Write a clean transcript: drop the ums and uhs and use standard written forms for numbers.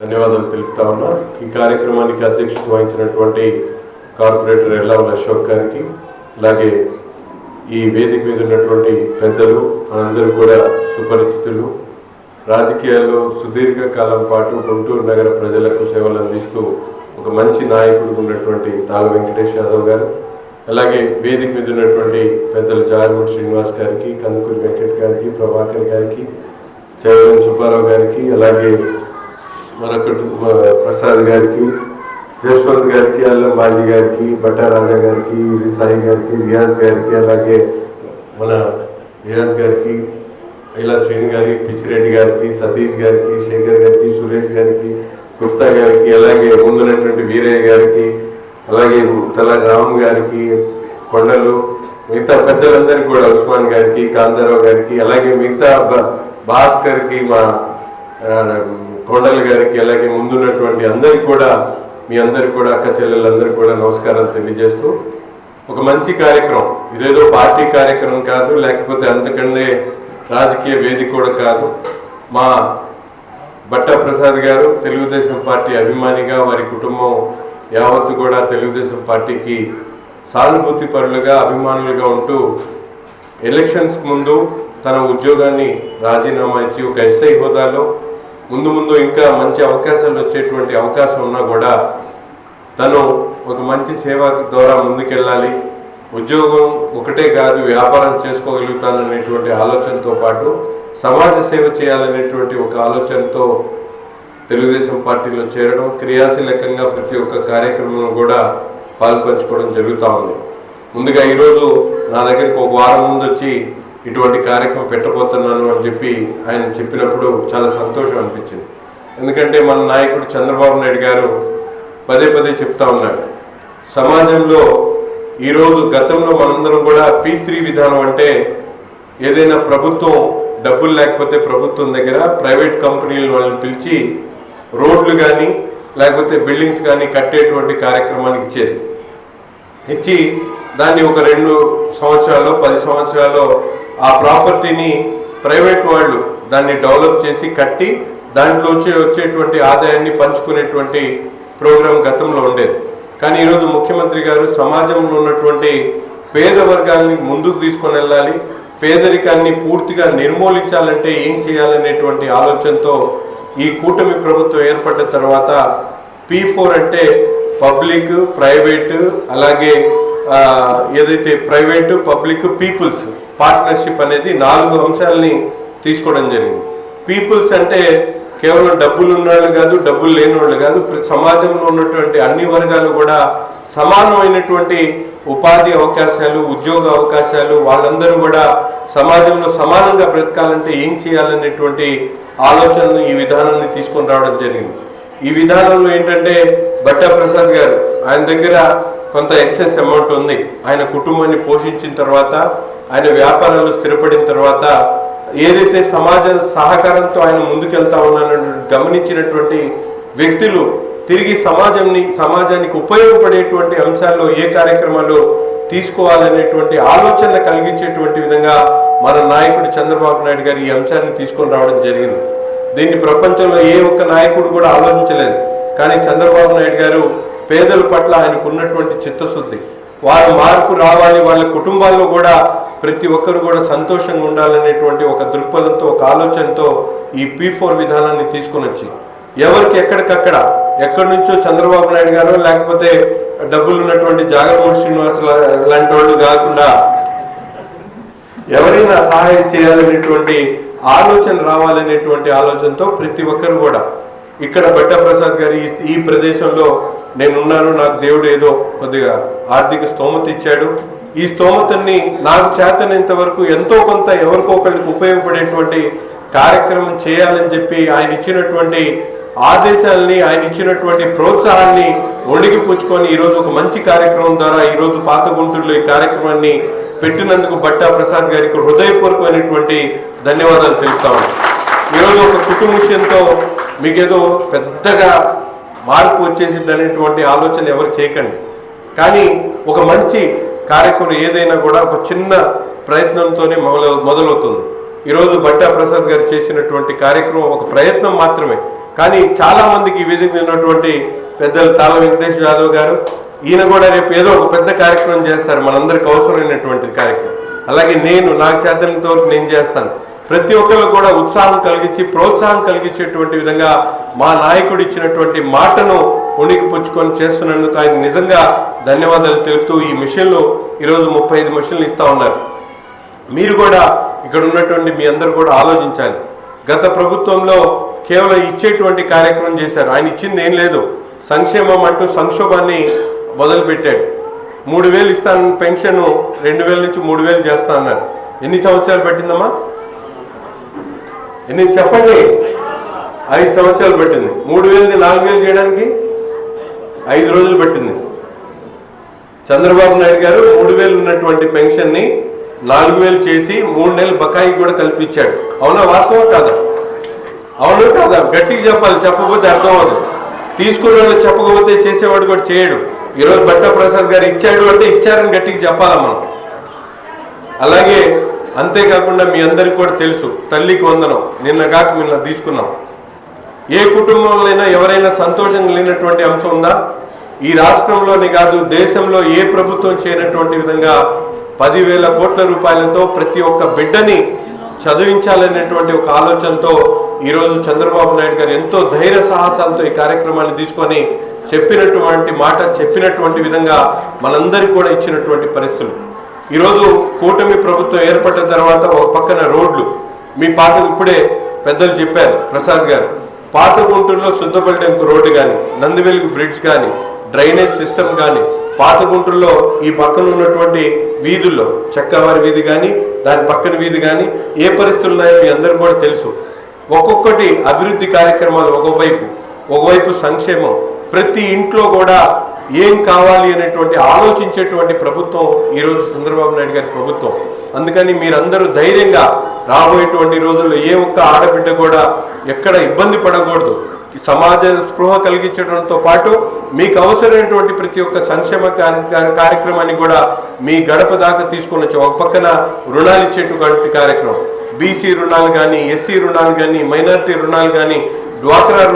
ధన్యవాదాలు తెలుపుతా ఉన్నా. ఈ కార్యక్రమానికి అధ్యక్షత వహించినటువంటి కార్పొరేటర్ ఎల్లావుల అశోక్ గారికి, అలాగే ఈ వేదిక మీద ఉన్నటువంటి పెద్దలు అందరూ కూడా సుపరిచితులు, రాజకీయాల్లో సుదీర్ఘ కాలం పాటు గుంటూరు నగర ప్రజలకు సేవలు అందిస్తూ ఒక మంచి నాయకుడు ఉన్నటువంటి తాళ వెంకటేష్ యాదవ్ గారు, అలాగే వేదిక మీద ఉన్నటువంటి పెద్దలు జార్మూడి శ్రీనివాస్ గారికి, కందుకూరి వెంకట్ గారికి, ప్రభాకర్ గారికి, చైర్మన్ సుబ్బారావు గారికి, అలాగే మరొకటి ప్రసాద్ గారికి, జస్వంత్ గారికి, అల్లం బాజీ గారికి, బట్టా రాజా గారికి, సాయి గారికి, రియాజ్ గారికి, అలాగే మన రియాజ్ గారికి, ఇలా శ్రీని గారికి, పిచ్చిరెడ్డి గారికి, సతీష్ గారికి, శేఖర్ గారికి, సురేష్ గారికి, గుప్తా గారికి, అలాగే ముందున్నటువంటి వీరయ్య గారికి, అలాగే తల రామ్ గారికి, కొండలు, మిగతా పెద్దలందరికీ కూడా ఉస్మాన్ గారికి, కాంతారావు గారికి, అలాగే మిగతా భాస్కర్కి, మా కొండల గారికి, అలాగే ముందున్నటువంటి అందరికి కూడా, మీ అందరికి కూడా, అక్క చెల్లెలందరికీ కూడా నమస్కారాలు తెలియజేస్తూ, ఒక మంచి కార్యక్రమం, ఇదేదో పార్టీ కార్యక్రమం కాదు, లేకపోతే అంతకంటే రాజకీయ వేదిక కూడా కాదు. మా బట్టా ప్రసాద్ గారు తెలుగుదేశం పార్టీ అభిమానిగా, వారి కుటుంబం యావత్తు కూడా తెలుగుదేశం పార్టీకి సానుభూతి పరులుగా, అభిమానులుగా ఉంటూ ఎలక్షన్స్ ముందు తన ఉద్యోగాన్ని రాజీనామా ఇచ్చి ఒక ఎస్ఐ హోదాలో ముందు ఇంకా మంచి అవకాశాలు వచ్చేటువంటి అవకాశం ఉన్నా కూడా తను ఒక మంచి సేవ ద్వారా ముందుకెళ్ళాలి, ఉద్యోగం ఒకటే కాదు వ్యాపారం చేసుకోగలుగుతాననేటువంటి ఆలోచనతో పాటు సమాజ సేవ చేయాలనేటువంటి ఒక ఆలోచనతో తెలుగుదేశం పార్టీలో చేరడం, క్రియాశీలకంగా ప్రతి ఒక్క కార్యక్రమంలో కూడా పాల్పంచుకోవడం జరుగుతూ ఉంది. ముందుగా ఈరోజు నా దగ్గరికి ఒక వారం ముందు వచ్చి ఇటువంటి కార్యక్రమం పెట్టబోతున్నాను అని చెప్పి ఆయన చెప్పినప్పుడు చాలా సంతోషం అనిపించింది. ఎందుకంటే మన నాయకుడు చంద్రబాబు నాయుడు గారు పదే చెప్తా ఉన్నాడు, సమాజంలో ఈరోజు గతంలో మనందరం కూడా P3 విధానం అంటే ఏదైనా ప్రభుత్వం డబ్బులు లేకపోతే ప్రభుత్వం దగ్గర ప్రైవేట్ కంపెనీలు వాళ్ళని పిలిచి రోడ్లు కానీ లేకపోతే బిల్డింగ్స్ కానీ కట్టేటువంటి కార్యక్రమానికి ఇచ్చి దాన్ని ఒక 2 సంవత్సరాలు 10 సంవత్సరాలు ఆ ప్రాపర్టీని ప్రైవేట్ వాళ్ళు దాన్ని డెవలప్ చేసి కట్టి దాంట్లో వచ్చేటువంటి ఆదాయాన్ని పంచుకునేటువంటి ప్రోగ్రాం గతంలో ఉండేది. కానీ ఈరోజు ముఖ్యమంత్రి గారు సమాజంలో ఉన్నటువంటి పేద వర్గాలని ముందుకు తీసుకొని వెళ్ళాలి, పేదరికాన్ని పూర్తిగా నిర్మూలించాలంటే ఏం చేయాలనేటువంటి ఆలోచనతో ఈ కూటమి ప్రభుత్వం ఏర్పడ్డ తర్వాత P4 అంటే పబ్లిక్, ప్రైవేటు, అలాగే ఏదైతే ప్రైవేటు, పబ్లిక్, పీపుల్స్ పార్ట్నర్షిప్ అనేది 4 అంశాలని తీసుకోవడం జరిగింది. పీపుల్స్ అంటే కేవలం డబ్బులు ఉన్నవాళ్ళు కాదు, డబ్బులు లేని వాళ్ళు కాదు, సమాజంలో ఉన్నటువంటి అన్ని వర్గాలు కూడా సమానమైనటువంటి ఉపాధి అవకాశాలు, ఉద్యోగ అవకాశాలు, వాళ్ళందరూ కూడా సమాజంలో సమానంగా బ్రతకాలంటే ఏం చేయాలనేటువంటి ఆలోచనను ఈ విధానాన్ని తీసుకొని రావడం జరిగింది. ఈ విధానంలో ఏంటంటే బట్టా ప్రసాద్ గారు ఆయన దగ్గర కొంత ఎక్సెస్ అమౌంట్ ఉంది, ఆయన కుటుంబాన్ని పోషించిన తర్వాత, ఆయన వ్యాపారాలు స్థిరపడిన తర్వాత ఏదైతే సమాజ సహకారంతో ఆయన ముందుకెళ్తా ఉన్నానని గమనించినటువంటి వ్యక్తులు తిరిగి సమాజానికి ఉపయోగపడేటువంటి అంశాల్లో ఏ కార్యక్రమాలు తీసుకోవాలనేటువంటి ఆలోచన కలిగించేటువంటి విధంగా మన నాయకుడు చంద్రబాబు నాయుడు గారు ఈ అంశాన్ని తీసుకొని రావడం జరిగింది. దీన్ని ప్రపంచంలో ఏ ఒక్క నాయకుడు కూడా ఆలోచించలేదు. కానీ చంద్రబాబు నాయుడు గారు పేదల పట్ల ఆయనకు ఉన్నటువంటి చిత్తశుద్ధి, వారు మార్పు రావాలి, వాళ్ళ కుటుంబాల్లో కూడా ప్రతి ఒక్కరు కూడా సంతోషంగా ఉండాలనేటువంటి ఒక దృక్పథంతో, ఒక ఆలోచనతో ఈ P4 విధానాన్ని తీసుకొని వచ్చి ఎవరికి ఎక్కడికక్కడ ఎక్కడి నుంచో చంద్రబాబు నాయుడు గారు లేకపోతే డబ్బులు ఉన్నటువంటి జాగర్మూడి శ్రీనివాస్ లాంటి వాళ్ళు కాకుండా ఎవరైనా సహాయం చేయాలనేటువంటి ఆలోచన రావాలనేటువంటి ఆలోచనతో ప్రతి ఒక్కరు కూడా ఇక్కడ బట్టా ప్రసాద్ గారు ఈ ప్రదేశంలో నేనున్నాను, నాకు దేవుడు ఏదో కొద్దిగా ఆర్థిక స్తోమత ఇచ్చాడు, ఈ స్తోమతని నాకు చేతనంత వరకు ఎంతో కొంత ఎవరికో ఒకరికి ఉపయోగపడేటువంటి కార్యక్రమం చేయాలని చెప్పి ఆయన ఇచ్చినటువంటి ఆదేశాలని, ఆయన ఇచ్చినటువంటి ప్రోత్సాహాన్ని ఒడిగి పుచ్చుకొని ఈరోజు ఒక మంచి కార్యక్రమం ద్వారా ఈరోజు పాత గుంటూరులో ఈ కార్యక్రమాన్ని పెట్టినందుకు బట్టా ప్రసాద్ గారికి హృదయపూర్వకమైనటువంటి ధన్యవాదాలు తెలుపుతాము. ఈరోజు ఒక కుటుంబ విషయంతో మీకేదో పెద్దగా మార్పు వచ్చేసింది అనేటువంటి ఆలోచన ఎవరు చేయకండి. కానీ ఒక మంచి కార్యక్రమం ఏదైనా కూడా ఒక చిన్న ప్రయత్నంతోనే మొదలవుతుంది. ఈరోజు బట్టా ప్రసాద్ గారు చేసినటువంటి కార్యక్రమం ఒక ప్రయత్నం మాత్రమే, కానీ చాలా మందికి ఈ వేదిక మీద ఉన్నటువంటి పెద్దలు తాళ్ళ వెంకటేష్ యాదవ్ గారు, ఈయన కూడా రేపు ఏదో ఒక పెద్ద కార్యక్రమం చేస్తారు, మనందరికి అవసరమైనటువంటి కార్యక్రమం. అలాగే నాకు చేతనంతో నేను చేస్తాను. ప్రతి ఒక్కరు కూడా ఉత్సాహం కలిగించి ప్రోత్సాహం కలిగించేటువంటి విధంగా మా నాయకుడు ఇచ్చినటువంటి మాటను ఉనికి పుచ్చుకొని చేస్తున్నందుకు ఆయన నిజంగా ధన్యవాదాలు తెలుపుతూ ఈ మిషన్లు ఈరోజు 35 మిషన్లు ఇస్తా ఉన్నారు. మీరు కూడా ఇక్కడ ఉన్నటువంటి మీ అందరూ కూడా ఆలోచించాలి. గత ప్రభుత్వంలో కేవలం ఇచ్చేటువంటి కార్యక్రమం చేశారు. ఆయన ఇచ్చింది ఏం లేదు, సంక్షేమం అంటూ సంక్షోభాన్ని మొదలుపెట్టాడు. 3000 ఇస్తాను పెన్షన్, 2000 నుంచి 3000 చేస్తా అన్నారు. ఎన్ని సంవత్సరాలు పట్టిందమ్మా? ఎన్ని చెప్పండి? 5 సంవత్సరాలు పట్టింది. 3000ని 4000 చేయడానికి 5 రోజులు పట్టింది. చంద్రబాబు నాయుడు గారు 3000 ఉన్నటువంటి పెన్షన్ ని 4000 చేసి 3 నెలలు బకాయి కూడా కల్పించాడు. అవునా? వాస్తవం కాదా? అవును కాదా? గట్టిగా చెప్పాలి, చెప్పకపోతే అర్థం అవ్వదు. తీసుకున్న చెప్పకపోతే చేసేవాడు కూడా చేయడు. ఈరోజు భట్టా ప్రసాద్ గారు ఇచ్చాడు అంటే ఇచ్చారని గట్టిగా చెప్పాలా మనం. అలాగే అంతేకాకుండా మీ అందరికి కూడా తెలుసు, తల్లికి వందనం నిన్న తీసుకున్నాం. ఏ కుటుంబంలో ఎవరైనా సంతోషంగా లేనటువంటి అంశం ఉందా? ఈ రాష్ట్రంలోని కాదు, దేశంలో ఏ ప్రభుత్వం చేయనటువంటి విధంగా 10,000 కోట్ల రూపాయలతో ప్రతి ఒక్క బిడ్డని చదివించాలనేటువంటి ఒక ఆలోచనతో ఈరోజు చంద్రబాబు నాయుడు గారు ఎంతో ధైర్య సాహసాలతో ఈ కార్యక్రమాన్ని తీసుకొని చెప్పినటువంటి మాట, చెప్పినటువంటి విధంగా మనందరికీ కూడా ఇచ్చినటువంటి పరిస్థితులు. ఈరోజు కూటమి ప్రభుత్వం ఏర్పడిన తర్వాత ఒక పక్కన రోడ్లు, మీ పాత ఇప్పుడే పెద్దలు చెప్పారు ప్రసాద్ గారు, పాత గుంటూరులో సుద్దపల్లి రోడ్డు కానీ, నందివెలుగు బ్రిడ్జ్ కానీ, డ్రైనేజ్ సిస్టమ్ కానీ, పాత గుంటూరులో ఈ పక్కన ఉన్నటువంటి వీధుల్లో చెక్కవారి వీధి కానీ, దాని పక్కన వీధి కానీ ఏ పరిస్థితులు ఉన్నాయో మీ అందరూ కూడా తెలుసు. ఒక్కొక్కటి అభివృద్ధి కార్యక్రమాలు, ఒకవైపు సంక్షేమం, ప్రతి ఇంట్లో కూడా ఏం కావాలి అనేటువంటి ఆలోచించేటువంటి ప్రభుత్వం ఈరోజు చంద్రబాబు నాయుడు గారి ప్రభుత్వం. అందుకని మీరందరూ ధైర్యంగా రాబోయేటువంటి రోజుల్లో ఏ ఒక్క ఆడబిడ్డ కూడా ఎక్కడ ఇబ్బంది పడకూడదు. సమాజ స్పృహ కలిగించడంతో పాటు మీకు అవసరమైనటువంటి ప్రతి ఒక్క సంక్షేమ కార్యక్రమాన్ని కూడా మీ గడప దాకా తీసుకొని వచ్చి, ఒక పక్కన రుణాలు ఇచ్చేటువంటి కార్యక్రమం, బీసీ రుణాలు కానీ, ఎస్సీ రుణాలు కానీ, మైనారిటీ రుణాలు కానీ, డ్వాక్రా రుణాలు